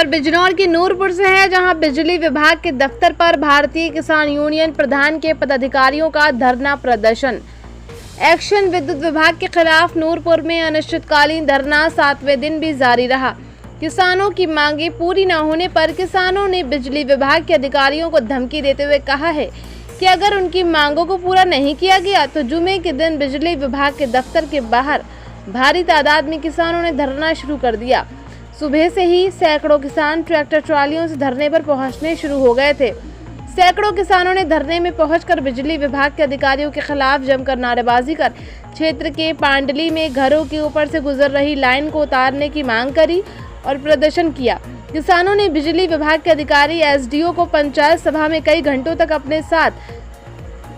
खबर बिजनौर के नूरपुर से है, जहां बिजली विभाग के दफ्तर पर भारतीय किसान यूनियन प्रधान के पदाधिकारियों का धरना प्रदर्शन। एक्शन विद्युत विभाग के खिलाफ नूरपुर में अनिश्चितकालीन धरना 7वें दिन भी जारी रहा। किसानों की मांगे पूरी न होने पर किसानों ने बिजली विभाग के अधिकारियों को धमकी देते हुए कहा है कि अगर उनकी मांगों को पूरा नहीं किया गया तो जुमे के दिन बिजली विभाग के दफ्तर के बाहर भारी तादाद में किसानों ने धरना शुरू कर दिया। सुबह से ही सैकड़ों किसान ट्रैक्टर ट्रालियों से धरने पर पहुंचने शुरू हो गए थे। सैकड़ों किसानों ने धरने में पहुंचकर बिजली विभाग के अधिकारियों के खिलाफ जमकर नारेबाजी कर क्षेत्र के पांडली में घरों के ऊपर से गुजर रही लाइन को उतारने की मांग करी और प्रदर्शन किया। किसानों ने बिजली विभाग के अधिकारी एसडीओ को पंचायत सभा में कई घंटों तक अपने साथ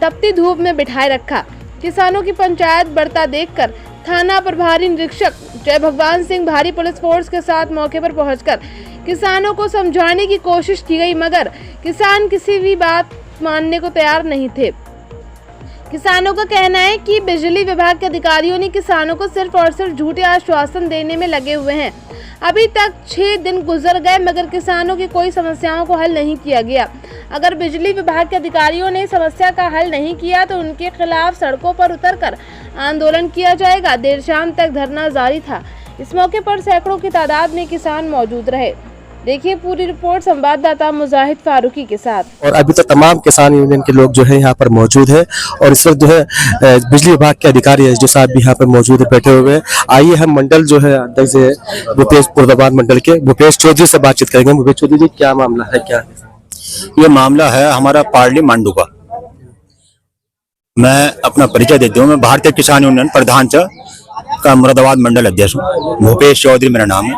तपती धूप में बिठाए रखा। किसानों की पंचायत बढ़ता देखकर थाना प्रभारी निरीक्षक जय भगवान सिंह भारी पुलिस फोर्स के साथ मौके पर पहुंचकर किसानों को समझाने की कोशिश की गई, मगर किसान किसी भी बात मानने को तैयार नहीं थे। किसानों का कहना है कि बिजली विभाग के अधिकारियों ने किसानों को सिर्फ और सिर्फ झूठे आश्वासन देने में लगे हुए हैं। अभी तक 6 दिन गुजर गए मगर किसानों की कोई समस्याओं को हल नहीं किया गया। अगर बिजली विभाग के अधिकारियों ने समस्या का हल नहीं किया तो उनके खिलाफ सड़कों पर उतरकर आंदोलन किया जाएगा। देर शाम तक धरना जारी था। इस मौके पर सैकड़ों की तादाद में किसान मौजूद रहे। देखिए पूरी रिपोर्ट संवाददाता मुजाहिद फारूकी के साथ। और अभी तो तमाम किसान यूनियन के लोग जो है यहाँ पर मौजूद है और इस वक्त जो है बिजली विभाग के अधिकारी एसडीओ साहब भी यहाँ पर मौजूद है, बैठे हुए हैं। आइए हम मंडल जो है अध्यक्ष है भूपेश मुर्दाबाद मंडल के भूपेश चौधरी से बातचीत करेंगे। भूपेश चौधरी जी, क्या मामला है? क्या ये मामला है हमारा पार्ली मांडू का। मैं अपना परिचय देता हूँ। मैं भारतीय किसान यूनियन प्रधान का मुरादाबाद मंडल अध्यक्ष हूँ। भूपेश चौधरी मेरा नाम है।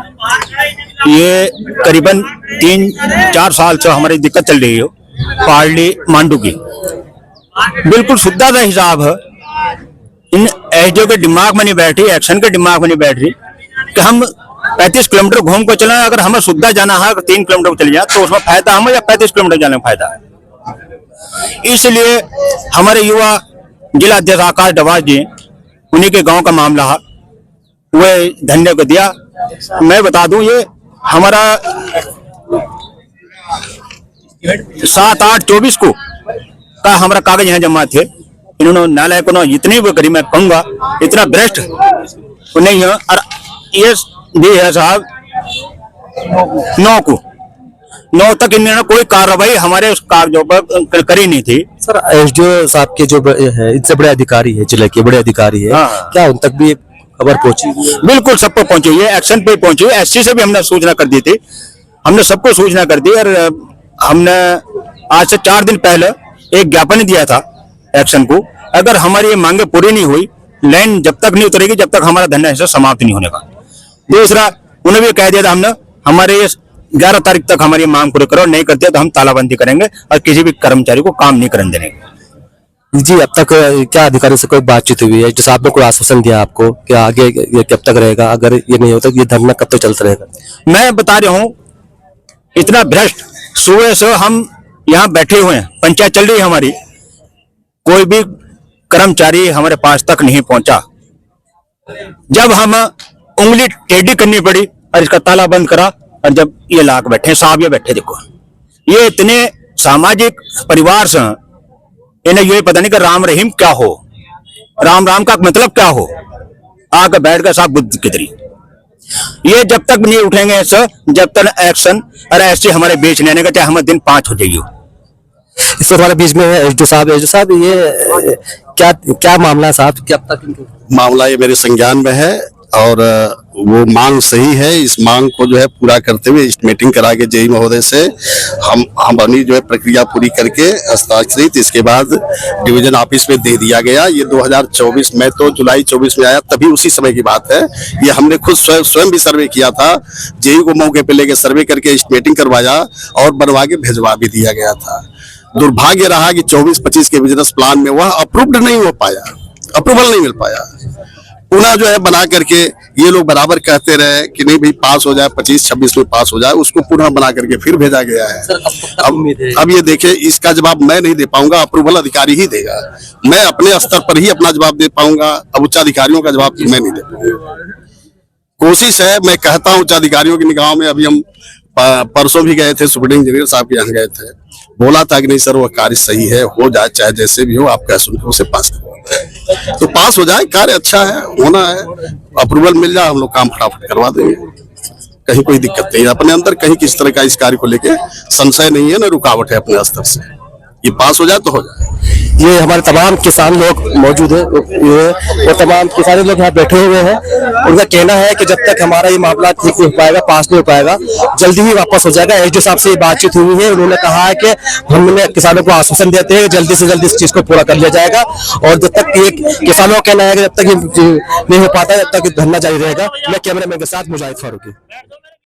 ये करीबन 3-4 साल से हमारी दिक्कत चल रही है पार्ली मांडू की। बिल्कुल सुद्धा का हिसाब है। इन एसडीओ के दिमाग में नहीं बैठ रही, एक्शन के दिमाग में नहीं बैठ रही कि हम 35 किलोमीटर घूम कर चले। अगर हमें सुद्धा जाना है 3 किलोमीटर चले जाए तो उसमें फायदा हमें या 35 किलोमीटर जाने में फायदा है। इसलिए हमारे युवा जिला अध्यक्ष आकाश डवाज जी, उन्हीं के गांव का मामला है, वह धन्य को दिया। मैं बता दूं ये हमारा 7-8-24 को का हमारा कागज यहाँ जमा थे। इन्होंने न्यायालय को इतनी वो करी, मैं कहूंगा इतना भ्रष्ट नहीं है। और ये भी है साहब 9 तक इन्होंने कोई कार्रवाई हमारे उस कागजों पर करी नहीं थी। सर एसडीओ साहब के जो है इनसे बड़े अधिकारी है, जिले के बड़े अधिकारी है, क्या उन तक भी खबर पहुंची? बिल्कुल सबको पहुंची है, एक्शन पे पहुंची है। एससी से भी हमने सूचना कर दी थी, हमने सबको सूचना कर दी। और हमने आज से 4 दिन पहले एक ज्ञापन दिया था एक्शन को। अगर हमारी ये मांगे पूरी नहीं हुई, लाइन जब तक नहीं उतरेगी जब तक हमारा धरना हिस्सा समाप्त नहीं होने का। दूसरा उन्हें भी कह दिया था हमने, हमारे 11 तारीख तक हमारी मांग पूरी करो, नहीं करते तो हम तालाबंदी करेंगे और किसी भी कर्मचारी को काम नहीं करने देंगे। जी, अब तक क्या अधिकारी से कोई बातचीत हुई है? जैसे आपने कोई आश्वासन दिया आपको कि आगे ये कब तक रहेगा? अगर ये नहीं होता ये धरना कब तक चलता रहेगा? मैं बता रहा हूँ इतना भ्रष्ट। सुबह से हम यहाँ बैठे हुए हैं, पंचायत चल रही है हमारी, कोई भी कर्मचारी हमारे पास तक नहीं पहुंचा। जब हम उंगली टेढ़ी करनी पड़ी और इसका ताला बंद करा, और जब ये लाख बैठे साहब, ये बैठे देखो, ये इतने सामाजिक परिवार से इन्हें ये पता नहीं कि राम रहीम क्या हो, राम राम का मतलब क्या हो। आके बैठ गए साहब बुद्ध की तरह। ये जब तक नहीं उठेंगे सर, जब तक एक्शन और ऐसे हमारे बीच नहीं आने का, चाहे हमारे दिन 5 हो जाइए। इस हमारे बीच में है एसडीओ साहब, ये क्या मामला है साहब? क्या अब तक मामला ये मेरे संज्ञान में है और वो मांग सही है। इस मांग को जो है पूरा करते हुए मीटिंग करा के जेई महोदय से हम अपनी जो है प्रक्रिया पूरी करके हस्ताक्षरित इसके बाद डिवीजन ऑफिस में दे दिया गया। ये 2024 में तो जुलाई 24 में आया, तभी उसी समय की बात है। ये हमने खुद स्वयं भी सर्वे किया था, जेई को मौके पे लेके सर्वे करके मीटिंग करवाया और बनवा के भेजवा भी दिया गया था। दुर्भाग्य रहा कि 24-25 के बिजनेस प्लान में वह अप्रूव्ड नहीं हो पाया, अप्रूवल नहीं मिल पाया। पुनः जो है बना करके ये लोग बराबर कहते रहे कि नहीं भाई पास हो जाए, 25-26 में पास हो जाए, उसको पुनः बना करके फिर भेजा गया है। अब ये देखे, इसका जवाब मैं नहीं दे पाऊंगा, अप्रूवल अधिकारी ही देगा। मैं अपने स्तर पर ही अपना जवाब दे पाऊंगा, अब उच्च अधिकारियों का जवाब मैं नहीं दे पाऊंगा। कोशिश है, मैं कहता हूँ उच्च अधिकारियों की निगाहों में अभी हम परसों भी गए थे, सुप्रीम इंजीनियर साहब के यहाँ गए थे, बोला था कि नहीं सर वो कार्य सही है, हो जाए चाहे जैसे भी हो, आप कह सुन के उसे पास करवाते, तो पास हो जाए, कार्य अच्छा है, होना है, अप्रूवल मिल जाए, हम लोग काम फटाफट करवा देंगे, कहीं कोई दिक्कत नहीं है। अपने अंदर कहीं किसी तरह का इस कार्य को लेके संशय नहीं है, न रुकावट है अपने स्तर से, ये पास हो जाए तो हो जाए। ये हमारे तमाम किसान लोग मौजूद है, वो तमाम किसान लोग यहाँ बैठे हुए हैं। उनका कहना है कि जब तक हमारा ये मामला ठीक नहीं हो पाएगा, पास नहीं हो पाएगा, जल्दी ही वापस हो जाएगा। एसडीओ साहब से ये बातचीत हुई है, उन्होंने कहा है कि हमने किसानों को आश्वासन देते हैं जल्दी से जल्दी इस चीज को पूरा कर लिया जाएगा, और जब तक ये किसानों का कहना है कि जब तक ये नहीं हो पाता जब तक धरना जारी रहेगा। मैं कैमरामैन के साथ मुजाहिद फारूकी।